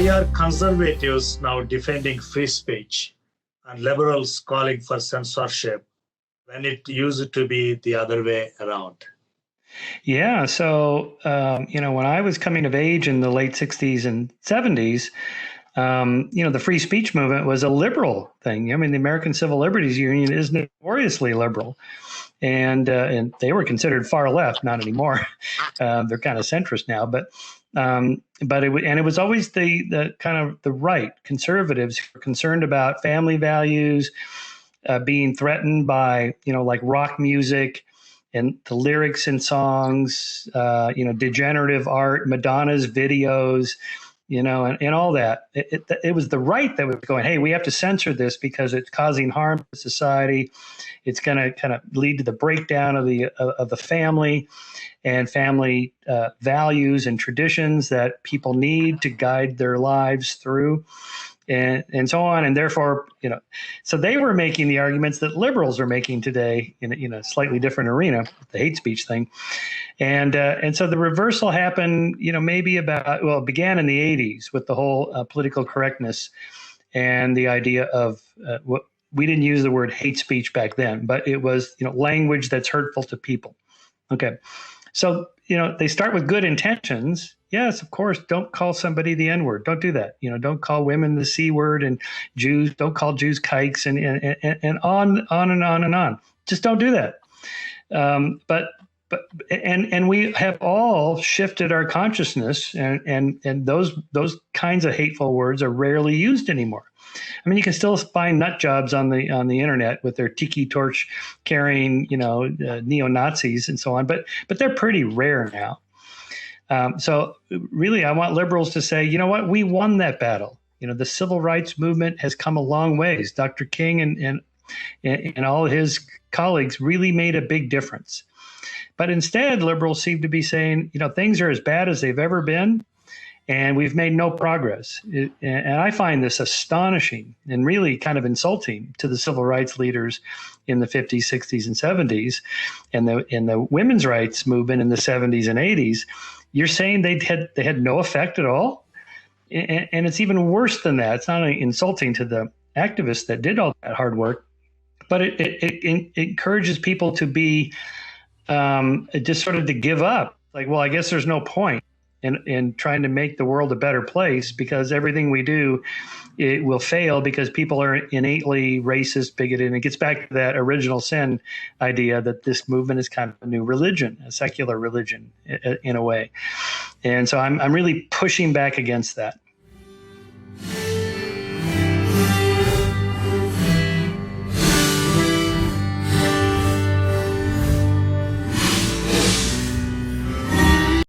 Why are conservatives now defending free speech and liberals calling for censorship when it used to be the other way around? Yeah. So, when I was coming of age in the late 60s and 70s, the free speech movement was a liberal thing. I mean, the American Civil Liberties Union is notoriously liberal, and they were considered far left, not anymore. They're kind of centrist now, it was always the kind of the right conservatives who were concerned about family values being threatened by like rock music and the lyrics in songs, degenerative art, Madonna's videos, and all that. It was the right that was going, hey, we have to censor this because it's causing harm to society. It's going to kind of lead to the breakdown of the family and family values and traditions that people need to guide their lives through, and so on. And therefore, so they were making the arguments that liberals are making today in a slightly different arena, the hate speech thing. And so the reversal happened, maybe it began in the 80s with the whole political correctness and the idea of what we didn't use the word hate speech back then, but it was, language that's hurtful to people. Okay. So, they start with good intentions. Yes, of course, don't call somebody the N-word. Don't do that. Don't call women the C word, and Jews, don't call Jews kikes, and on and on and on. Just don't do that. But we have all shifted our consciousness, and those kinds of hateful words are rarely used anymore. I mean, you can still find nut jobs on the internet with their tiki torch carrying, neo Nazis and so on, but they're pretty rare now. So really, I want liberals to say, you know what, we won that battle. The civil rights movement has come a long ways. Dr. King and all his colleagues really made a big difference. But instead, liberals seem to be saying, things are as bad as they've ever been, and we've made no progress. And I find this astonishing and really kind of insulting to the civil rights leaders in the 50s, 60s, and 70s, and the women's rights movement in the 70s and 80s. You're saying they had no effect at all? And it's even worse than that. It's not only insulting to the activists that did all that hard work, but it encourages people to be just sort of to give up. Like, well, I guess there's no point in trying to make the world a better place, because everything we do, it will fail because people are innately racist, bigoted. And it gets back to that original sin idea that this movement is kind of a new religion, a secular religion in a way. And so I'm really pushing back against that.